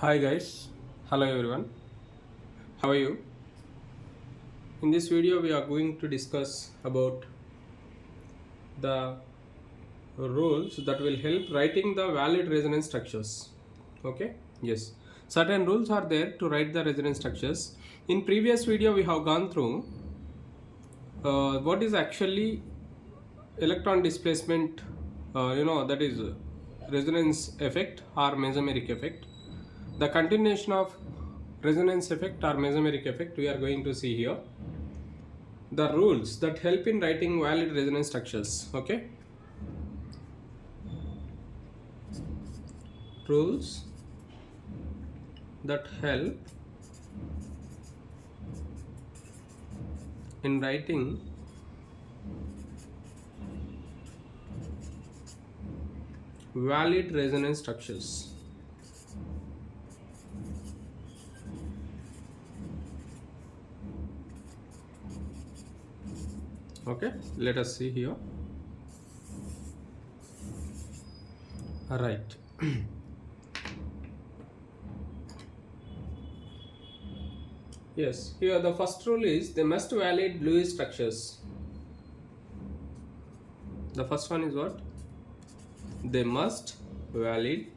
Hi guys, hello everyone, how are you? In this video we are going to discuss about the rules that will help writing the valid resonance structures. Okay, yes, certain rules are there to write the resonance structures. In previous video we have gone through what is actually electron displacement, that is resonance effect or mesomeric effect. The continuation of resonance effect or mesomeric effect we are going to see here. The rules that help in writing valid resonance structures. Okay, rules that help in writing valid resonance structures. Okay, let us see here. Right. Yes, here the first rule is they must valid Lewis structures. The first one is what? They must valid.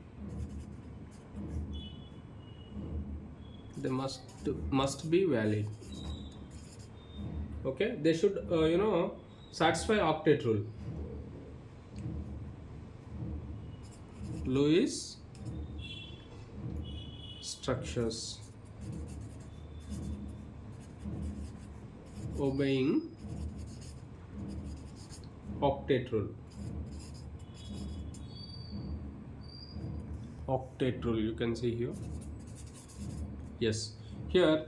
They must be valid. Okay, they should satisfy octet rule. Lewis structures obeying octet rule. Octet rule, you can see here. Yes, here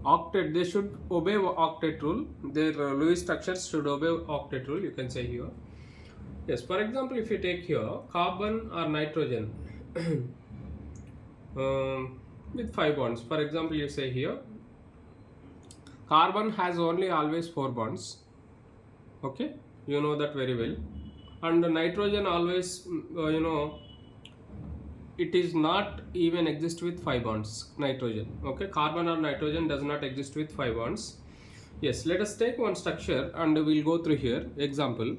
octet, they should obey octet rule. Their Lewis structures should obey octet rule, you can say here. Yes, for example, if you take here carbon or nitrogen with 5 bonds. For example, you say here carbon has only always 4 bonds. Okay, you know that very well. And nitrogen always it is not even exist with 5 bonds. Nitrogen, okay, carbon or nitrogen does not exist with 5 bonds. Yes, let us take one structure and we'll go through here. Example,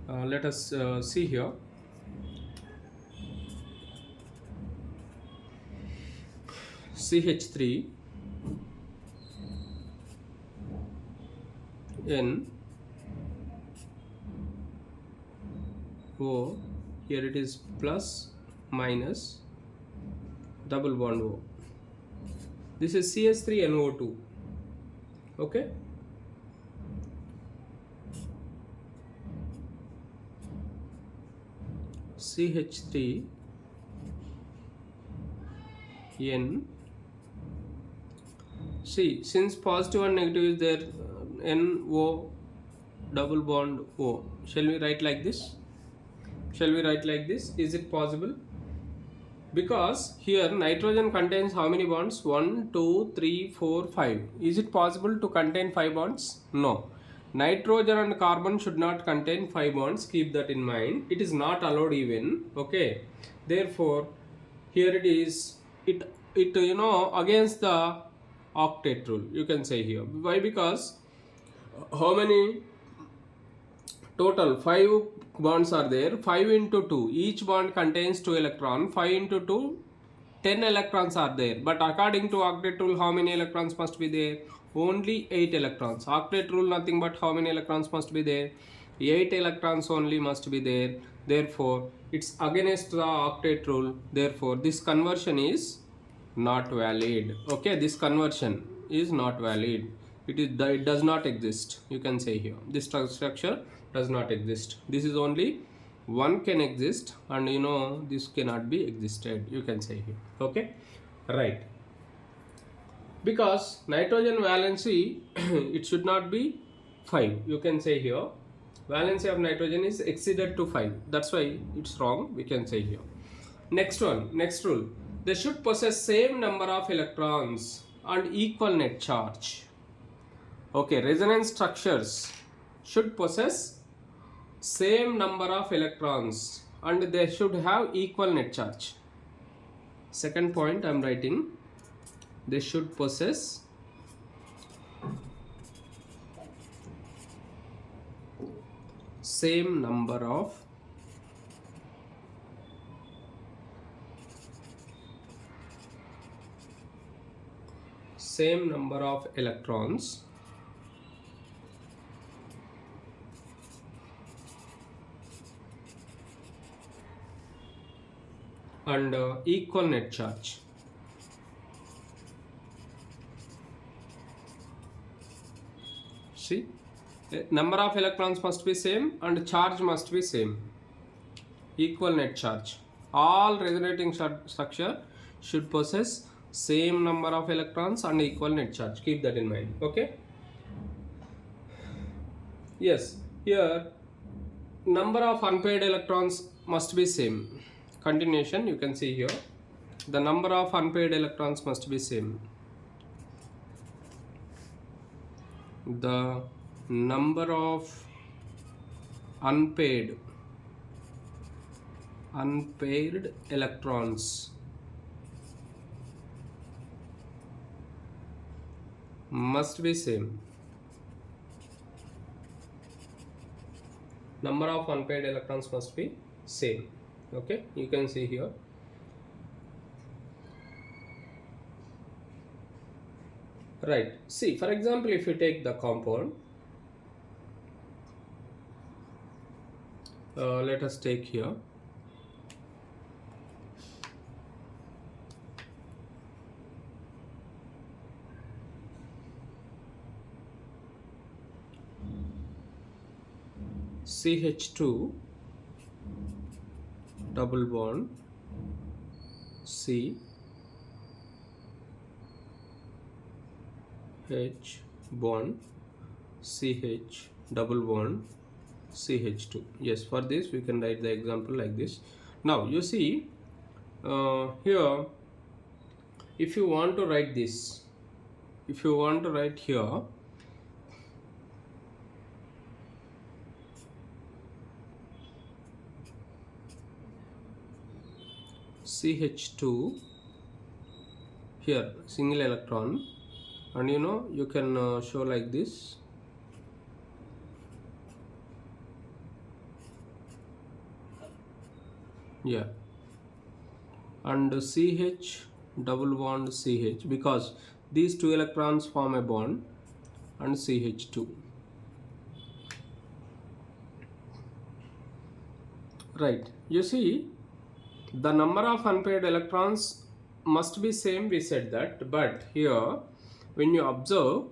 let us see here. CH3 N O, here it is plus minus double bond O. This is CH3NO2. Okay, CH3 N. See, since positive and negative is there, NO double bond O. Shall we write like this? Shall we write like this? Is it possible? Because here nitrogen contains how many bonds? 1, 2, 3, 4, 5. Is it possible to contain 5 bonds? No. Nitrogen and carbon should not contain 5 bonds. Keep that in mind. It is not allowed even. Okay. Therefore, here it is. It against the octet rule. You can say here. Why? Because how many total 5 bonds are there? 5 into 2, each bond contains 2 electrons. 5 into 2, 10 electrons are there, but according to octet rule how many electrons must be there? Only 8 electrons. Octet rule nothing but how many electrons must be there? 8 electrons only must be there. Therefore it's against the octet rule. Therefore this conversion is not valid. Okay, this conversion is not valid. It does not exist. You can say here this structure does not exist. This is only one can exist, and this cannot be existed. You can say here. Okay, right? Because nitrogen valency it should not be 5. You can say here valency of nitrogen is exceeded to 5. That's why it's wrong. We can say here. Next one, next rule. They should possess same number of electrons and equal net charge. Okay, resonance structures should possess same number of electrons and they should have equal net charge. Second point I am writing, they should possess same number of electrons and equal net charge. See, number of electrons must be same and charge must be same. Equal net charge. All resonating structure should possess same number of electrons and equal net charge. Keep that in mind. Okay. Yes, here number of unpaired electrons must be same. Continuation, you can see here, the number of unpaired electrons must be same. The number of unpaired electrons must be same. Number of unpaired electrons must be same. Okay, you can see here. Right, see, for example, if you take the compound, let us take here CH2 double bond C H bond CH double bond CH2. Yes, for this we can write the example like this. Now you see here, if you want to write this, if you want to write here CH2, here single electron, and you can show like this. Yeah, and CH double bond CH, because these two electrons form a bond, and CH2. Right, you see the number of unpaired electrons must be same, we said that, but here when you observe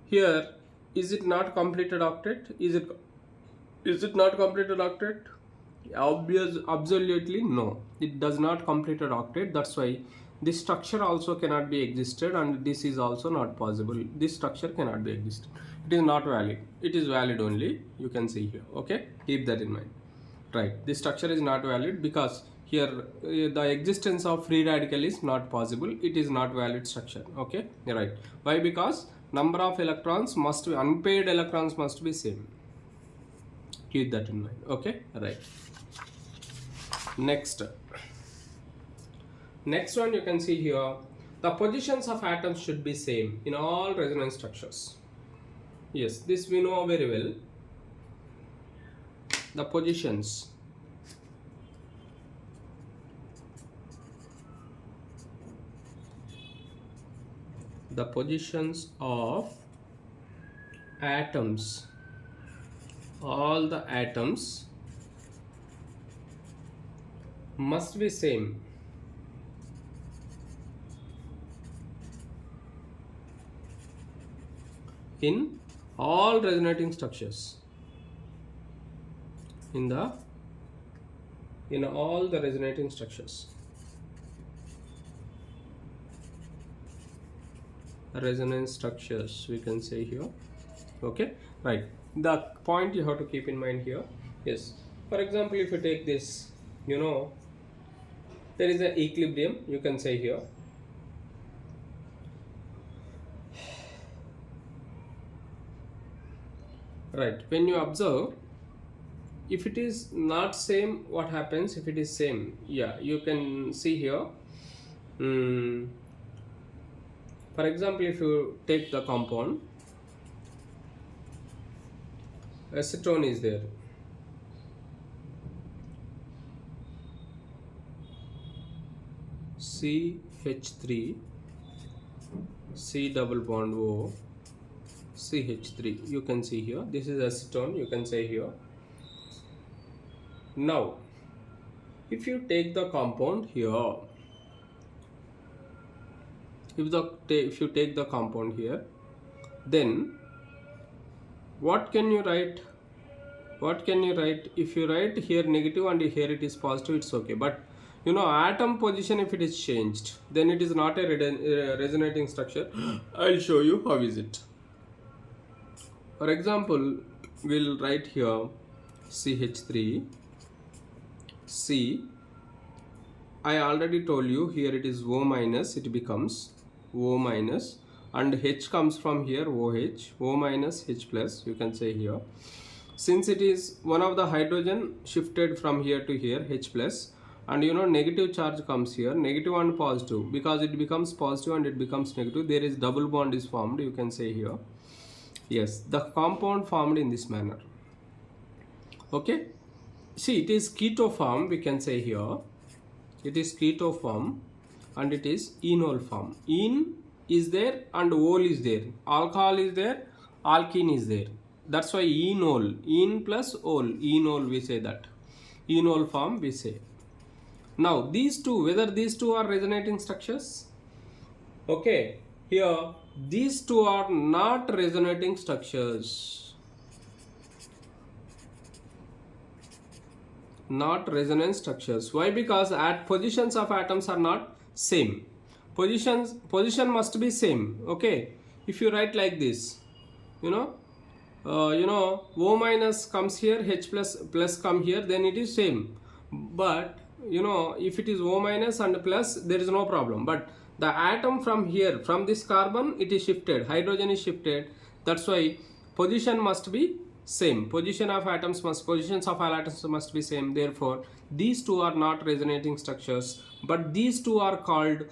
here, is it not completed octet? Is it not completed octet? Absolutely no, it does not complete an octet. That's why this structure also cannot be existed, and this is also not possible. This structure cannot be existed. It is not valid. It is valid only, you can see here. Okay, keep that in mind. Right, this structure is not valid because here the existence of free radical is not possible. It is not valid structure. Okay, right. Why? Because number of electrons must be, unpaired electrons must be same. Keep that in mind. Okay, right. Next one, you can see here, the positions of atoms should be same in all resonance structures. Yes, this we know very well. The positions of atoms, all the atoms must be same in all resonating structures. In all the resonating structures. Resonance structures, we can say here. Okay, right. The point you have to keep in mind here. Yes, for example, if you take this, there is an equilibrium, you can say here. Right, when you observe if it is not same, what happens? If it is same, yeah, you can see here. For example, if you take the compound, acetone is there, CH3, C double bond O, CH3. You can see here, this is acetone, you can say here. Now, if you take the compound here, if you take the compound here, then what can you write? What can you write? If you write here negative and here it is positive, it's okay. But you know, atom position, if it is changed, then it is not a resonating structure. I'll show you how is it. For example, we'll write here CH3, C. I already told you here it is O minus, it becomes O minus, and H comes from here, OH, O minus, H plus, you can say here. Since it is one of the hydrogen shifted from here to here, H plus, and you know negative charge comes here, negative and positive, because it becomes positive and it becomes negative, there is double bond is formed, you can say here. Yes, the compound formed in this manner. Okay, see, it is keto form, we can say here. It is keto form and it is enol form. En is there and ol is there. Alcohol is there, alkene is there. That's why enol, en plus ol, enol we say that. Enol form we say. Now these two, whether these two are resonating structures? Okay, here these two are not resonating structures. Not resonance structures. Why? Because at positions of atoms are not same. Position must be same. Okay, if you write like this, O minus comes here, H plus come here, then it is same. But if it is O minus and plus, there is no problem. But the atom from here, from this carbon, it is shifted, hydrogen is shifted. That's why position must be same. Positions of atoms must be same. Therefore these two are not resonating structures, but these two are called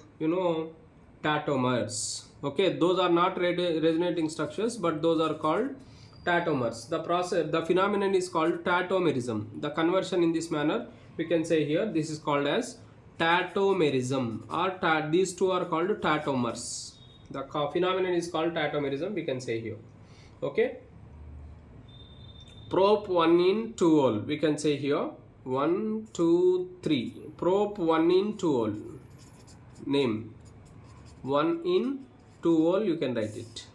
tatomers. Okay, those are not resonating structures, but those are called tatomers. The phenomenon is called tatomerism. The conversion in this manner, we can say here, this is called as tatomerism, or these two are called tatomers. The phenomenon is called tatomerism, we can say here. Okay, prop 1 in 2 all, we can say here 1 2 3, prop 1 in 2 all, name 1 in 2 all, you can write it,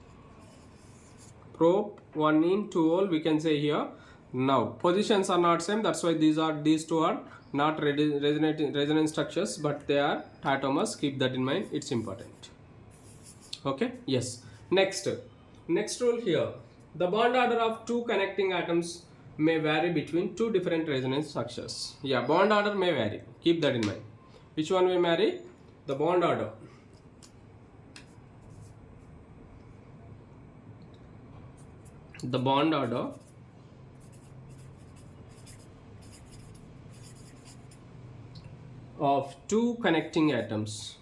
prop 1 in 2 all, we can say here. Now positions are not same, that's why these two are not resonance structures, but they are tatomers. Keep that in mind, it's important. Okay, yes. Next rule here, the bond order of two connecting atoms may vary between two different resonance structures. Yeah, bond order may vary, keep that in mind. Which one may vary? The bond order. The bond order of two connecting atoms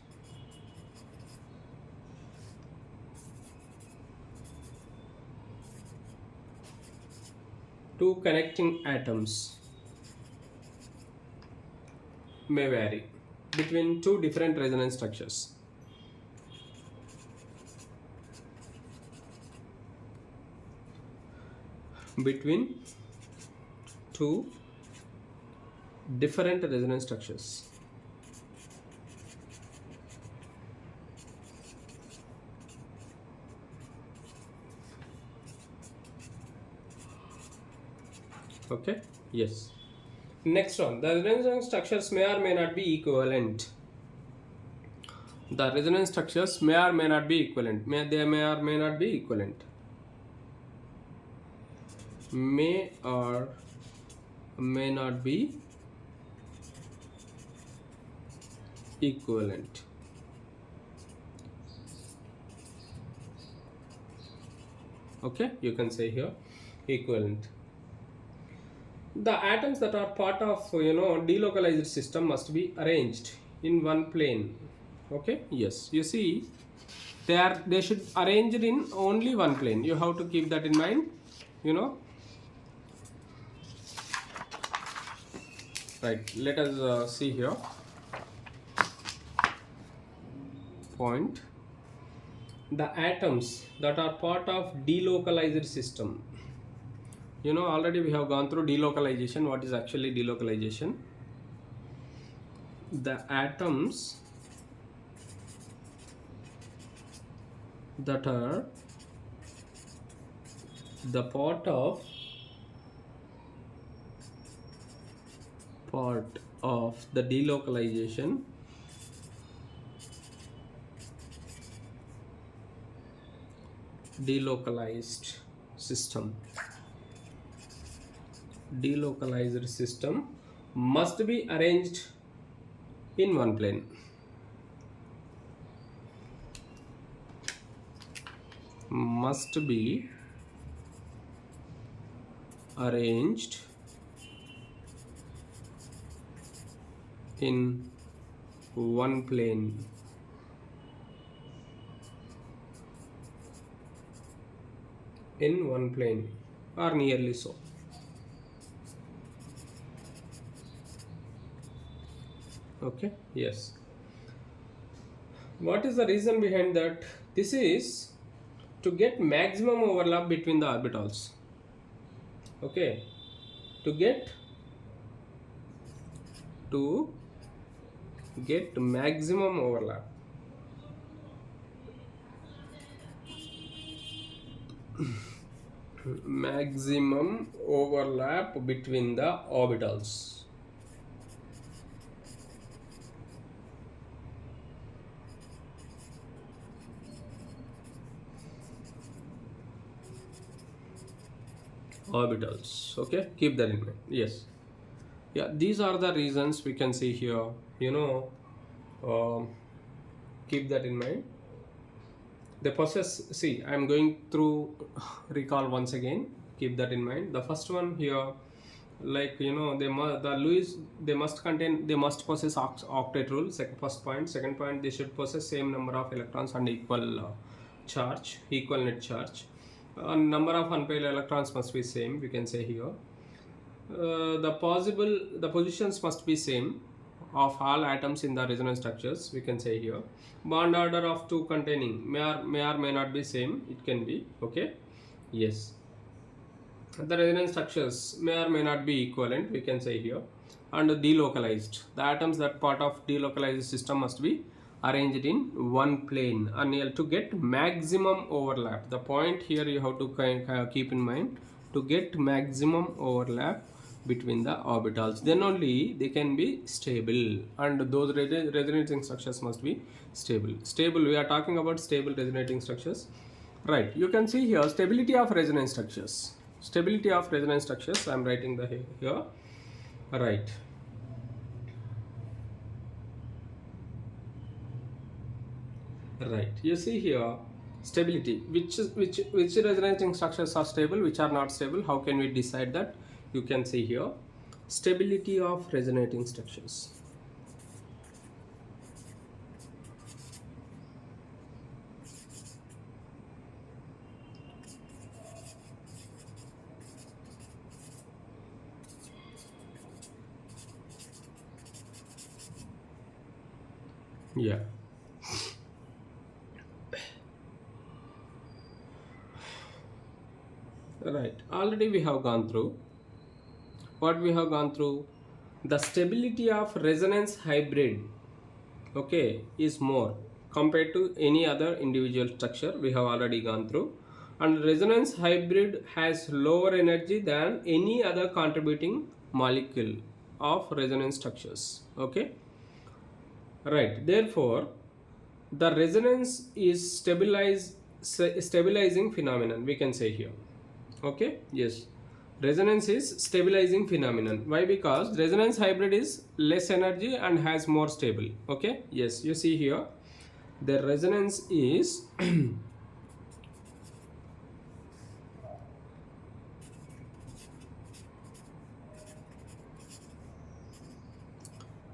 may vary between two different resonance structures. Between two different resonance structures. Okay, yes. Next one, the resonance structures may or may not be equivalent. The resonance structures may or may not be equivalent. They may or may not be equivalent. May or may not be equivalent. Okay, you can say here equivalent. The atoms that are part of delocalized system must be arranged in one plane. Okay, yes, you see, they should arranged in only one plane. You have to keep that in mind, you know. Right, let us see here. Point: the atoms that are part of delocalized system. Already we have gone through delocalization. What is actually delocalization? The atoms that are the part of the delocalization delocalized system delocalized system must be arranged in one plane. Must be arranged in one plane. In one plane, or nearly so. Okay, yes. What is the reason behind that? This is to get maximum overlap between the orbitals. Okay, to get maximum overlap. Maximum overlap between the orbitals. Okay, keep that in mind. Yes, yeah, these are the reasons we can see here. Keep that in mind. They possess, see, I'm going through recall once again. Keep that in mind. The first one here, like they must possess octet rule. First point. Second point, they should possess same number of electrons and equal net charge. Number of unpaired electrons must be same, we can say here. The positions must be same of all atoms in the resonance structures, we can say here. Bond order of two containing may not be same, it can be. Okay, yes. The resonance structures may or may not be equivalent, we can say here. And delocalized, the atoms that part of delocalized system must be arranged in one plane and to get maximum overlap. The point here you have to keep in mind, to get maximum overlap between the orbitals, then only they can be stable, and those resonating structures must be stable. We are talking about stable resonating structures, right? You can see here stability of resonance structures. I'm writing the here, right? You see here stability, which resonating structures are stable, which are not stable. How can we decide that? You can see here stability of resonating structures. Yeah, right. Already we have gone through what we have gone through. The stability of resonance hybrid, okay, is more compared to any other individual structure. We have already gone through, and resonance hybrid has lower energy than any other contributing molecule of resonance structures. Okay, right. Therefore the resonance is stabilizing phenomenon, we can say here. Okay, yes, resonance is stabilizing phenomenon. Why? Because resonance hybrid is less energy and has more stable. Okay, yes, you see here the resonance is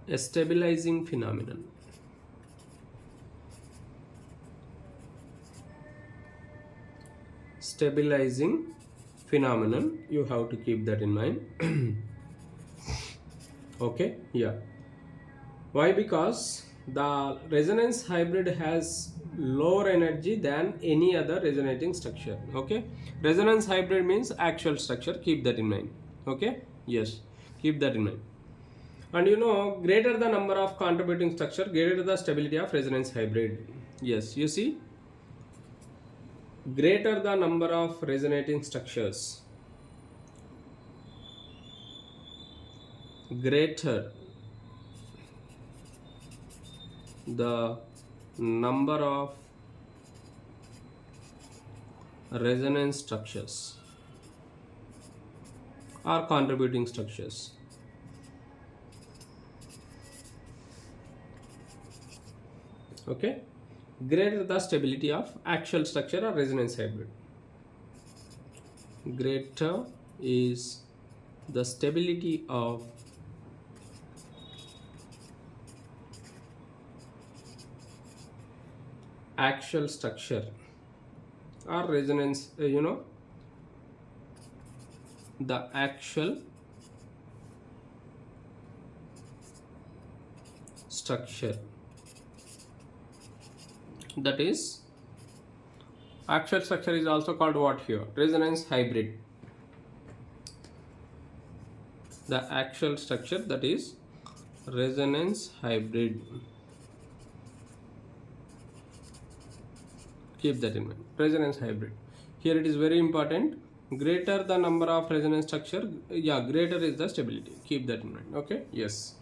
a stabilizing phenomenon. Stabilizing phenomenon, you have to keep that in mind. Okay, yeah. Why? Because the resonance hybrid has lower energy than any other resonating structure. Okay, resonance hybrid means actual structure, keep that in mind. Okay, yes, keep that in mind. And you know, greater the number of contributing structure, greater the stability of resonance hybrid. Yes, you see, greater the number of resonating structures, greater the number of resonance structures or contributing structures. Okay, greater the stability of actual structure or resonance hybrid. Greater is the stability of actual structure or resonance, the actual structure, that is, actual structure is also called what here? Resonance hybrid. The actual structure, that is resonance hybrid. Keep that in mind. Resonance hybrid. Here it is very important. Greater the number of resonance structure, yeah, greater is the stability. Keep that in mind. Okay, yes.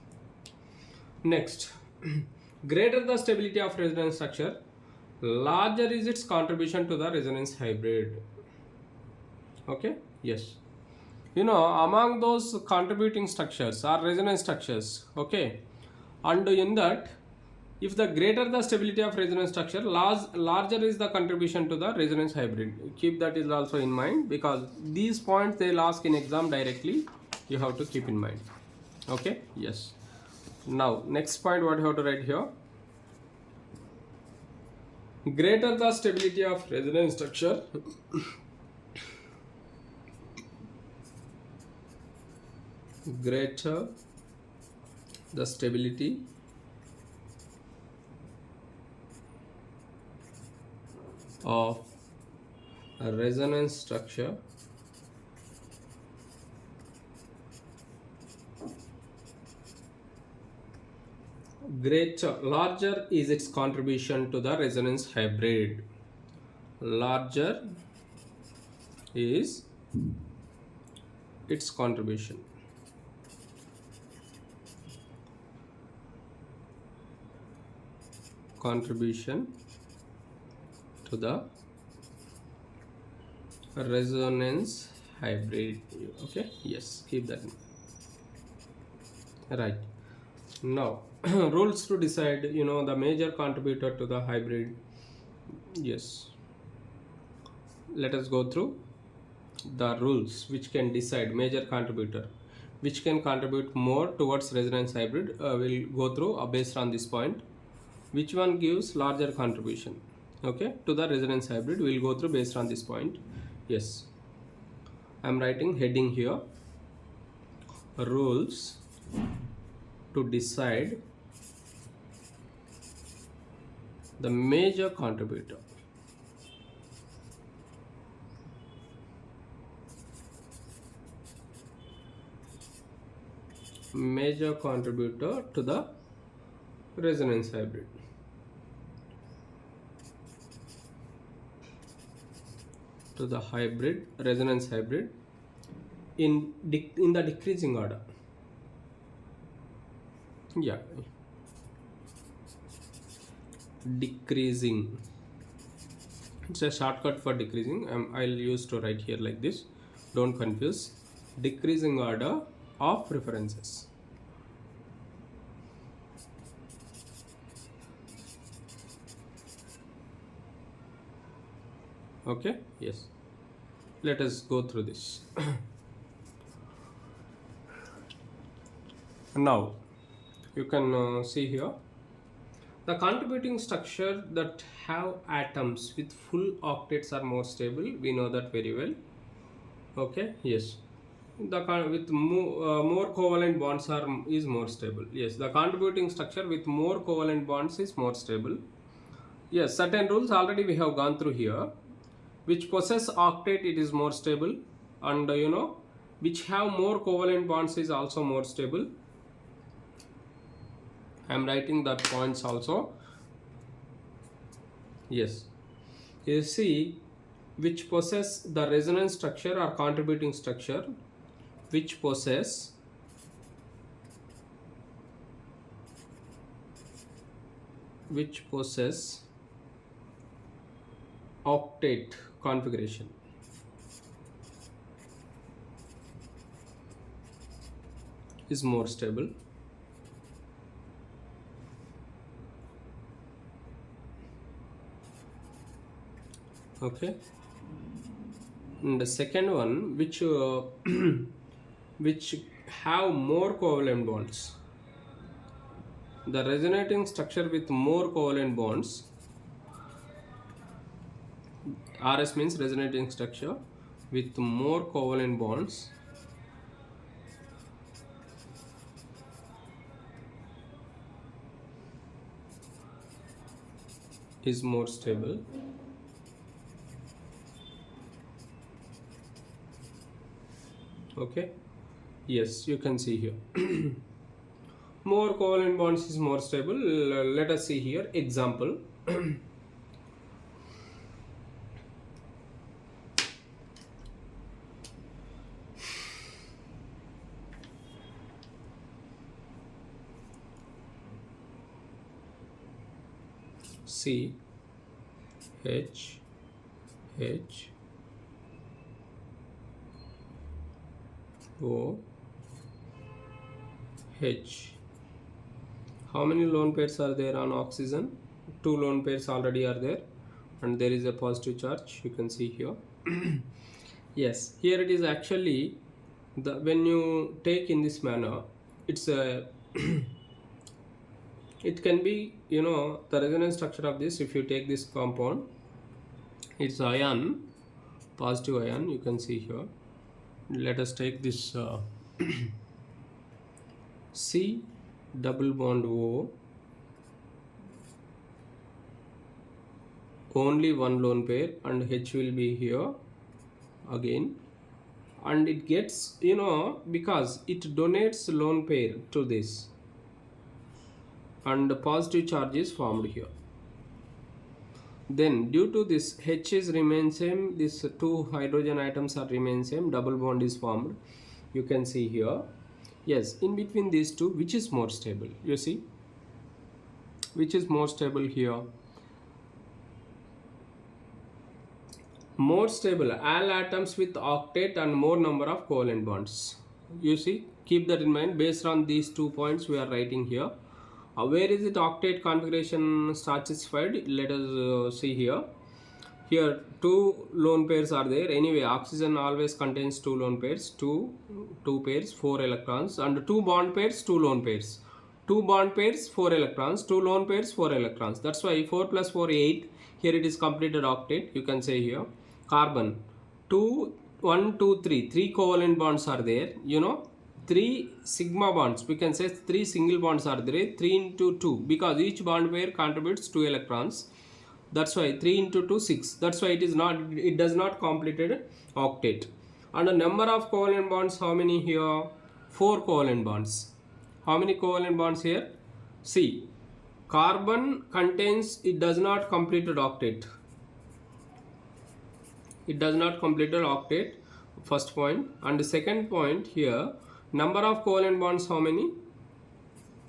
Next, greater the stability of resonance structure, larger is its contribution to the resonance hybrid. Okay, yes. You know, among those contributing structures are resonance structures. Okay, and in that, if the greater the stability of resonance structure, larger is the contribution to the resonance hybrid. Keep that is also in mind, because these points they will ask in exam directly. You have to keep in mind. Okay, yes. Now next point, what you have to write here? Greater the stability of resonance structure, greater the stability of a resonance structure, larger is its contribution to the resonance hybrid. Larger is its contribution to the resonance hybrid. Okay, yes, keep that in mind. Right. Now rules to decide, the major contributor to the hybrid. Yes, let us go through the rules which can decide major contributor, which can contribute more towards resonance hybrid. We'll go through based on this point, which one gives larger contribution, okay, to the resonance hybrid. We'll go through based on this point. Yes, I'm writing heading here, rules to decide the major contributor. Major contributor to the resonance hybrid. To the resonance hybrid in the decreasing order. Yeah, decreasing, it's a shortcut for decreasing. I'll use to write here like this, don't confuse. Decreasing order of preferences. Okay, yes, let us go through this. Now You can see here. The contributing structure that have atoms with full octets are more stable. We know that very well. Okay, yes. With more covalent bonds is more stable. Yes, the contributing structure with more covalent bonds is more stable. Yes, certain rules already we have gone through here. Which possess octet, it is more stable, and which have more covalent bonds is also more stable. I am writing that points also. Yes, you see, which possess the resonance structure or contributing structure, which possess octet configuration is more stable. Okay, and the second one, which which have more covalent bonds. The resonating structure with more covalent bonds, RS means resonating structure with more covalent bonds, is more stable. Okay, yes, you can see here. More covalent bonds is more stable. Let us see here example. C H H O H. How many lone pairs are there on oxygen? 2 lone pairs already are there, and there is a positive charge. You can see here. Yes, here it is actually when you take in this manner, it's a it can be the resonance structure of this. If you take this compound, it's ion, positive ion. You can see here. Let us take this C double bond O, only one lone pair, and H will be here again, and it gets because it donates lone pair to this, and the positive charge is formed here. Then due to this, H is remain same, these two hydrogen atoms are remain same, double bond is formed. You can see here. Yes, in between these two, which is more stable? You see, which is more stable here? More stable, all atoms with octet and more number of covalent bonds. You see, keep that in mind. Based on these 2 points we are writing here. Where is it octet configuration satisfied? Let us see here. Here 2 lone pairs are there. Anyway, oxygen always contains 2 lone pairs, 2 pairs, 4 electrons, and 2 bond pairs, 2 lone pairs. 2 bond pairs, 4 electrons, 2 lone pairs, 4 electrons. That's why 4 plus 4, 8. Here it is completed octet. You can say here. Carbon 2, 1, 2, 3. 3 covalent bonds are there. 3 sigma bonds. We can say 3 single bonds are there. 3 into 2, because each bond pair contributes 2 electrons. That's why 3 into 2, 6. That's why it does not completed octet. And the number of covalent bonds, how many here? 4 covalent bonds. How many covalent bonds here? See, carbon contains, it does not completed octet. It does not complete an octet, first point. And the second point here, number of covalent bonds, how many?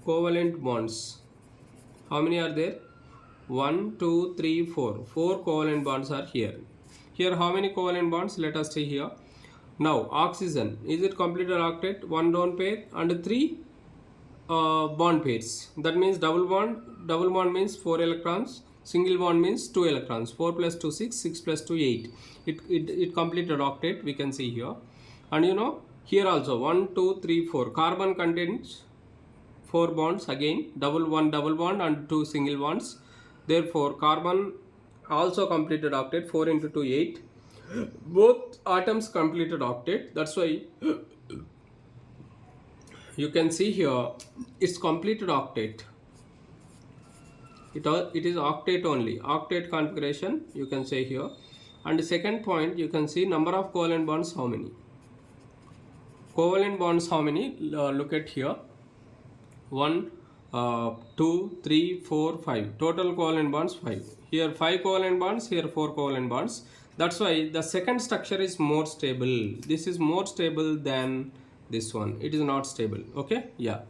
Covalent bonds, how many are there? 1, 2, 3, 4. 4 covalent bonds are here. Here how many covalent bonds? Let us see here. Now oxygen, is it completed octet? 1 lone pair and 3 bond pairs. That means double bond. Double bond means 4 electrons. Single bond means 2 electrons. 4 plus 2, 6. 6 plus 2, 8. It completed octet. We can see here. And here also 1, 2, 3, 4. Carbon contains 4 bonds again, one double bond and 2 single bonds. Therefore carbon also completed octet, 4 into 2 8. Both atoms completed octet. That's why you can see here it's completed octet. It is octet only, octet configuration you can say here. And the second point, you can see number of covalent bonds how many. Covalent bonds how many? Look at here. 1, 2, 3, 4, 5. Total covalent bonds 5. Here 5 covalent bonds, here 4 covalent bonds. That's why the second structure is more stable. This is more stable than this one. It is not stable. Okay? Yeah.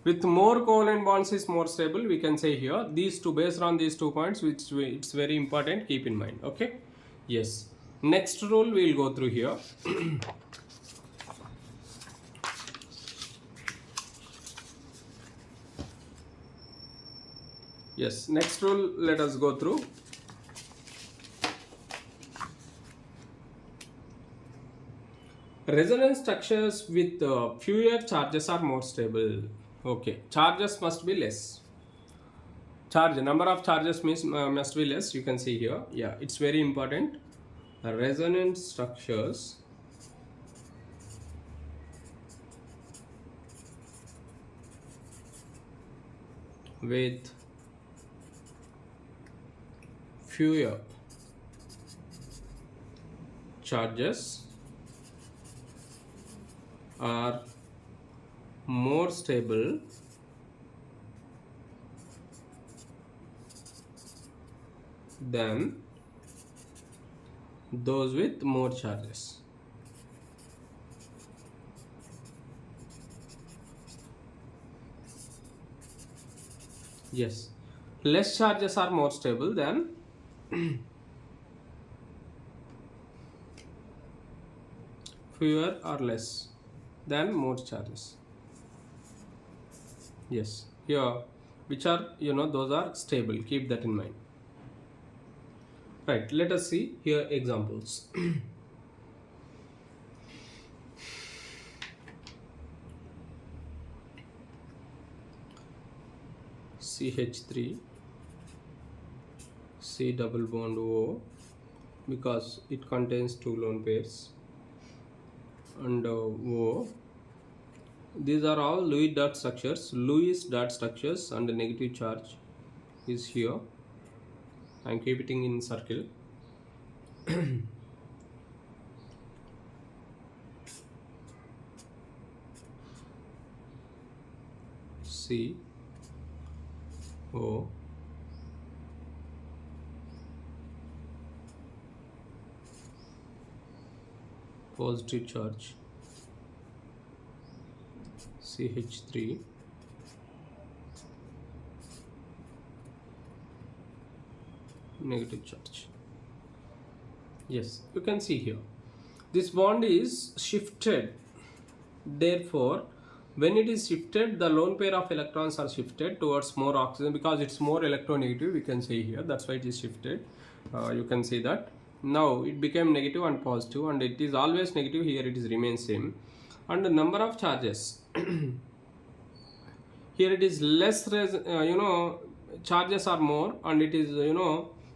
With more covalent bonds is more stable. We can say here these two, based on these 2 points, which it's very important. Keep in mind. Okay? Yes. Next rule we will go through here. Yes, next rule let us go through. Resonance structures with fewer charges are more stable. Okay, charges must be less. Number of charges means must be less. You can see here. Yeah, it's very important. Resonance structures with fewer charges are more stable than those with more charges. Yes, less charges are more stable than fewer or less than more charges. Yes, here which are, those are stable. Keep that in mind. Right, let us see here examples. CH3 C double bond O, because it contains 2 lone pairs, and O. These are all Lewis dot structures. And the negative charge is here. I am keeping in circle. C O positive charge, CH3 negative charge. Yes, you can see here this bond is shifted. Therefore when it is shifted, the lone pair of electrons are shifted towards more oxygen, because it's more electronegative, we can say here. That's why it is shifted. You can see that now it became negative and positive, and it is always negative. Here it is remains same. And the number of charges here it is less, charges are more, and it is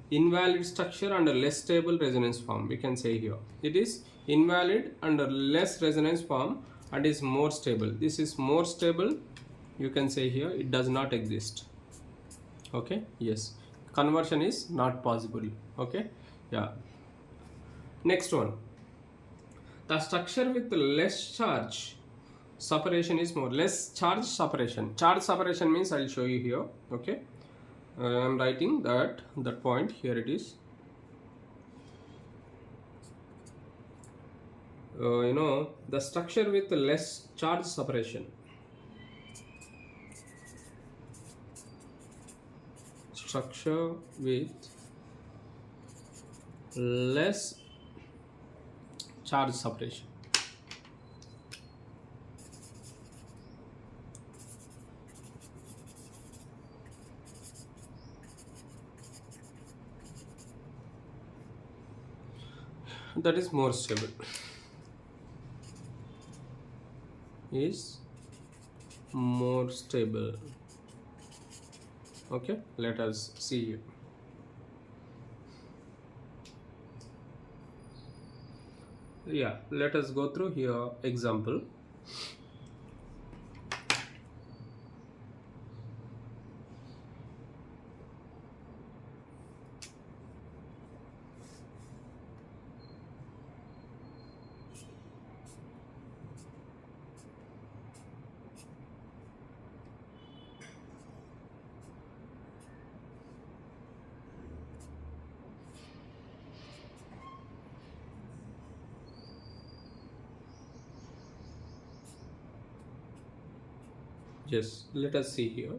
invalid structure and a less stable resonance form. We can say here it is invalid and a less resonance form and is more stable. This is more stable. You can say here it does not exist. Okay, yes, conversion is not possible. Okay, yeah. Next one, the structure with less charge separation is more. Less charge separation. Charge separation means I'll show you here. Okay, I am writing that point here. It is the structure with less charge separation. Structure with less charge separation. That is more stable. Is more stable. Okay, let us see. Yeah, let us go through here example. Yes, let us see here.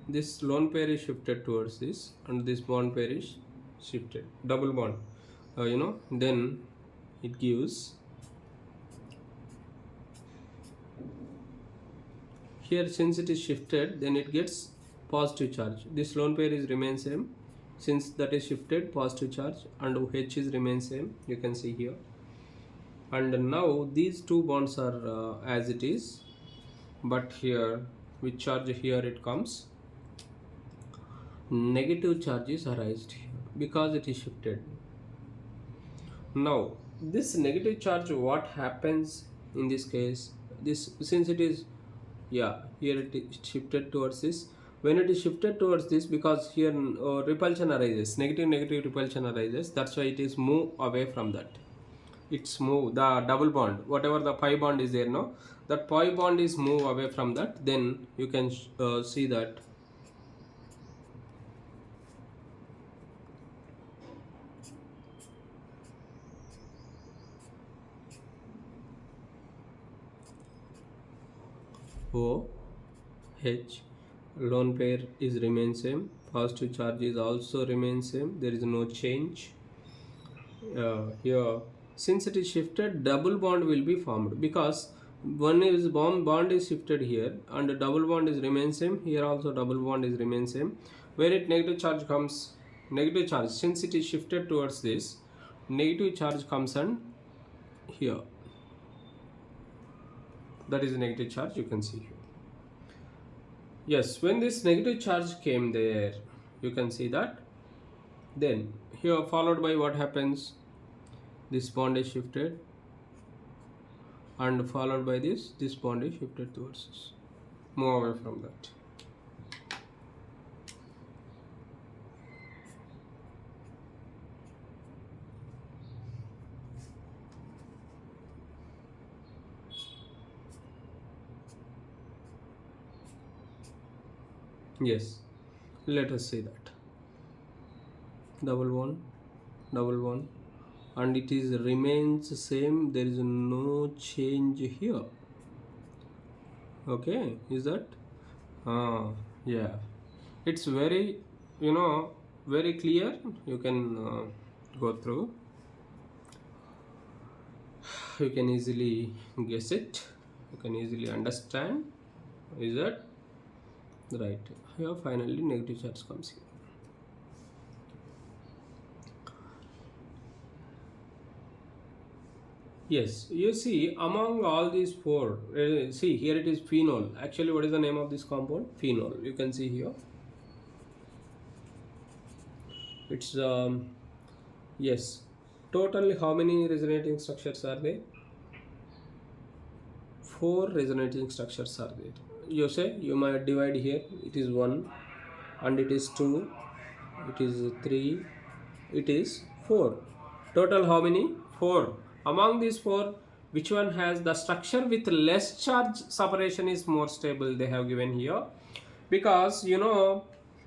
This lone pair is shifted towards this, and this bond pair is shifted. Double bond. Then it gives here, since it is shifted, then it gets positive charge. This lone pair is remain same. Since that is shifted, positive charge, and H is remain same. You can see here. And now these two bonds are as it is, but here with charge here it comes. Negative charge is arised here because it is shifted. Now this negative charge, what happens in this case? This, since it is, yeah, here it is shifted towards this. When it is shifted towards this, because here repulsion arises, negative repulsion arises, that's why it is move away from that. It's move the double bond, whatever the pi bond is there, no, that pi bond is move away from that. Then you can see that O H lone pair is remain same, positive charge is also remain same, there is no change. Here, since it is shifted, double bond will be formed, because one is bond is shifted here, and the double bond is remain same. Here also double bond is remain same. Where it negative charge comes, negative charge, since it is shifted towards this, negative charge comes, and here that is a negative charge, you can see here. Yes, when this negative charge came there, you can see that. Then here, followed by what happens, this bond is shifted, and followed by this bond is shifted towards us. Move away from that. Yes, let us say that double one, and it is remains same, there is no change here. Okay, is that yeah, it's very, very clear. You can go through, you can easily guess it, you can easily understand. Is that right? Here finally negative charge comes here. Yes, you see, among all these four, see here it is phenol. Actually, what is the name of this compound? Phenol. You can see here. It's yes. Totally, how many resonating structures are there? 4 resonating structures are there. You say, you might divide here. It is 1, and it is 2, it is 3, it is 4. Total how many? 4. Among these 4, which one has the structure with less charge separation is more stable? They have given here, because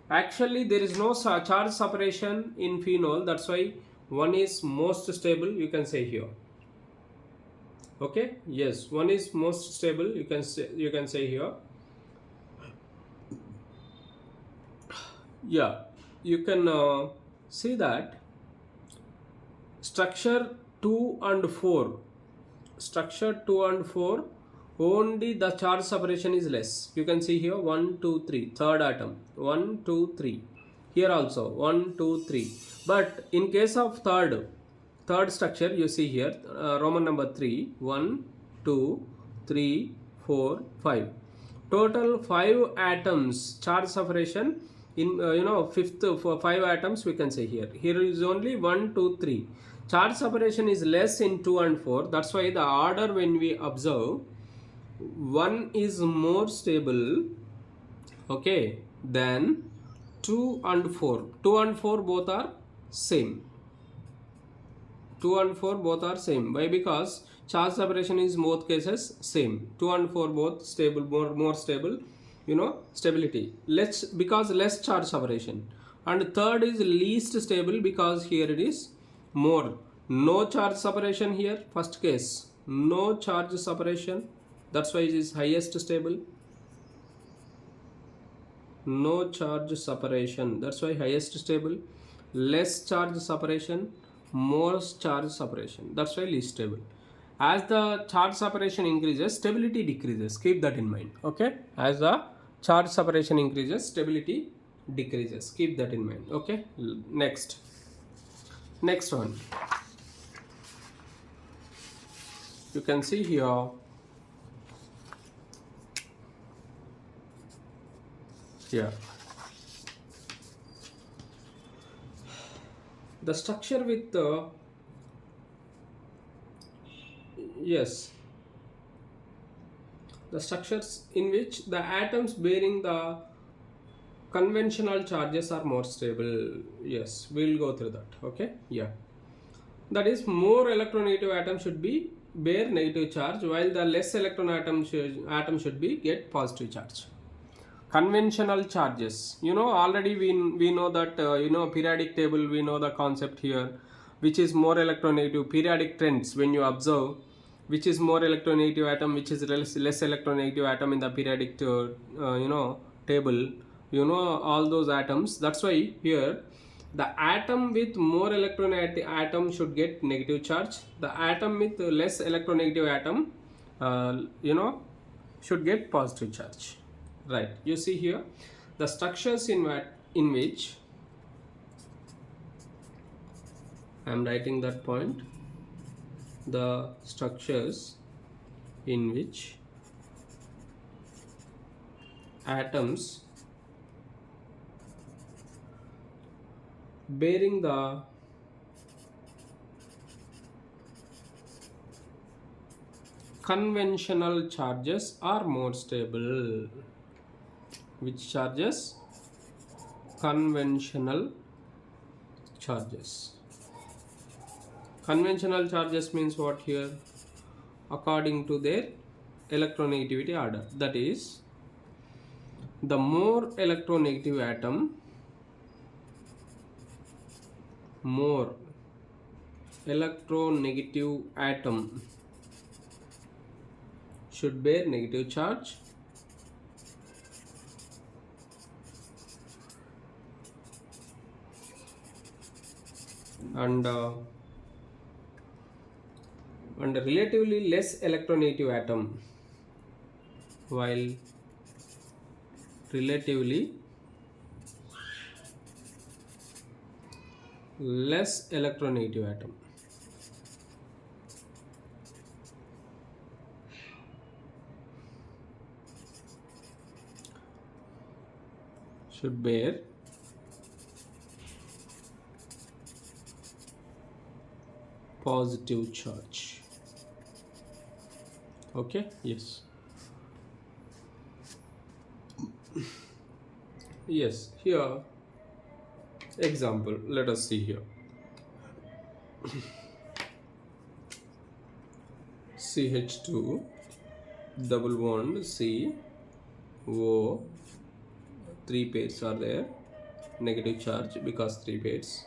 actually there is no charge separation in phenol. That's why one is most stable. You can say here. Okay. Yes, one is most stable. You can say here. Yeah, you can see that structure 2 and 4, only the charge separation is less. You can see here 1 2 3, third atom, 1 2 3, here also 1 2 3. But in case of third structure, you see here Roman number 3, 1 2 3 4, 5. Total 5 atoms charge separation in fifth for 5 atoms we can say here. Here is only 1, 2, 3. Charge separation is less in 2 and 4. That's why the order when we observe 1 is more stable, okay, than 2 and 4. 2 and 4 both are same. 2 and 4 both are same. Why? Because charge separation is both cases same. 2 and 4 both stable, more stable, stability. Because less charge separation. And third is least stable because here it is more. No charge separation here, first case. No charge separation. That's why it is highest stable. No charge separation. That's why highest stable. Less charge separation. More charge separation. That's why least stable. As the charge separation increases, stability decreases. Keep that in mind. Okay. As the charge separation increases, stability decreases. Keep that in mind. Okay. Next one. You can see here. Yeah. The structure with the structures in which the atoms bearing the conventional charges are more stable. Yes, we'll go through that. Okay. Yeah. That is, more electronegative atom should be bear negative charge, while the less electron atom should be get positive charge. Conventional charges, already we know that periodic table, we know the concept here, which is more electronegative. Periodic trends, when you observe which is more electronegative atom, which is less electronegative atom in the periodic table, all those atoms. That's why here the atom with more electronegative atom should get negative charge. The atom with less electronegative atom should get positive charge. Right, you see here the structures in which I am writing that point. The structures in which atoms bearing the conventional charges are more stable. Which charges? Conventional charges. Conventional charges means what here? According to their electronegativity order. That is, the more electronegative atom, should bear negative charge, and relatively less electronegative atom, while relatively less electronegative atom should bear positive charge. Okay. Yes. Yes, here example, let us see here. CH2 double bond C O, 3 pairs are there, negative charge because 3 pairs.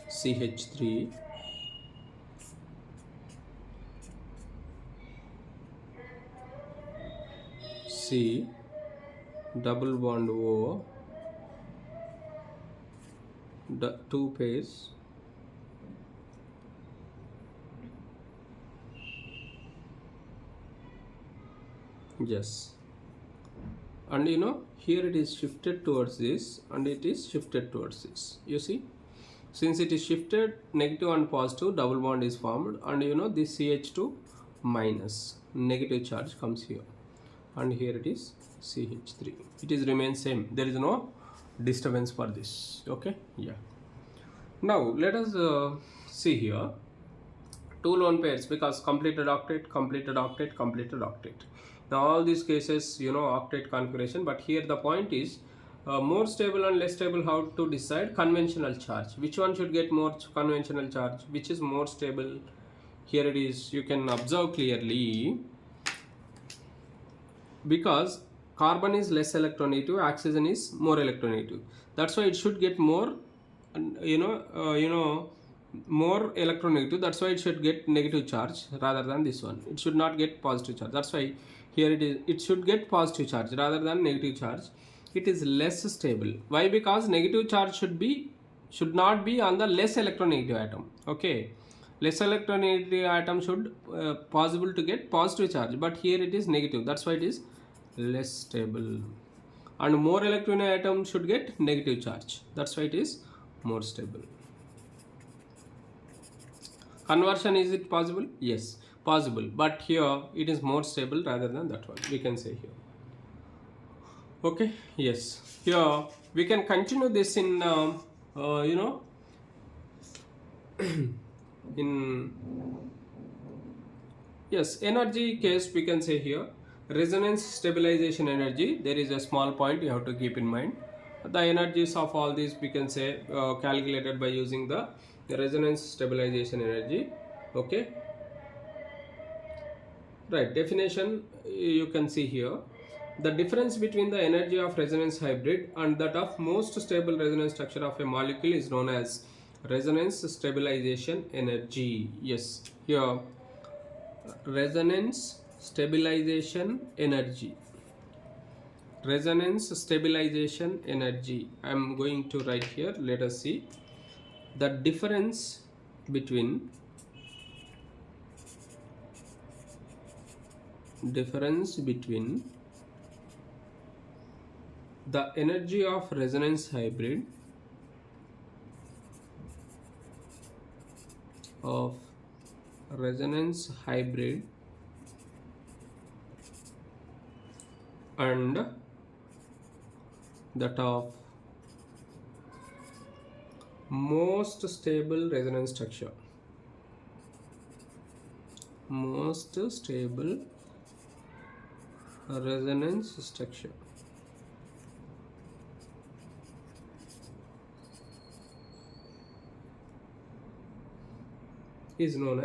CH3 C double bond O, 2 pairs. Yes, and here it is shifted towards this and it is shifted towards this. You see, since it is shifted, negative and positive double bond is formed, and this CH2 minus, negative charge comes here, and here it is CH3. It is remains same, there is no disturbance for this. Okay, yeah. Now let us see here two lone pairs, because completed octet, completed octet, completed octet. Now all these cases, you know, octet configuration, but here the point is more stable and less stable, how to decide? Conventional charge. Which one should get more conventional charge? Which is more stable? Here it is, you can observe clearly, because carbon is less electronegative, oxygen is more electronegative. That's why it should get more, more electronegative. That's why it should get negative charge rather than this one. It should not get positive charge. That's why here it is, it should get positive charge rather than negative charge. It is less stable. Why? Because negative charge should not be on the less electronegative atom. Okay, less electronegative atom should possible to get positive charge, but here it is negative. That's why it is less stable. And more electronegative atom should get negative charge. That's why it is more stable. Conversion, is it possible? Yes, possible, but here it is more stable rather than that one, we can say here. Okay, yes, here we can continue this in in yes, energy case, we can say here resonance stabilization energy. There is a small point you have to keep in mind. The energies of all these, we can say, calculated by using the resonance stabilization energy. Okay, right, definition you can see here. The difference between the energy of resonance hybrid and that of most stable resonance structure of a molecule is known as resonance stabilization energy. Yes, here resonance stabilization energy, resonance stabilization energy. I am going to write here. Let us see the difference between the energy of resonance hybrid and that of most stable resonance structure. Most stable resonance structure is known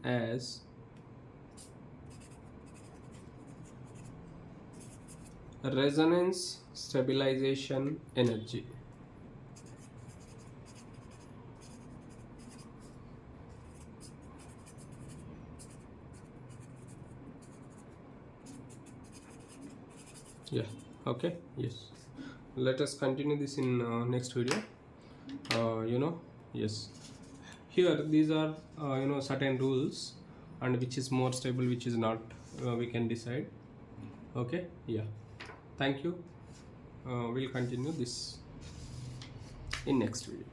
as resonance stabilization energy. Yeah, okay, yes. Let us continue this in next video. Yes, here these are certain rules, and which is more stable, which is not, we can decide. Okay, yeah, thank you. We'll continue this in next video.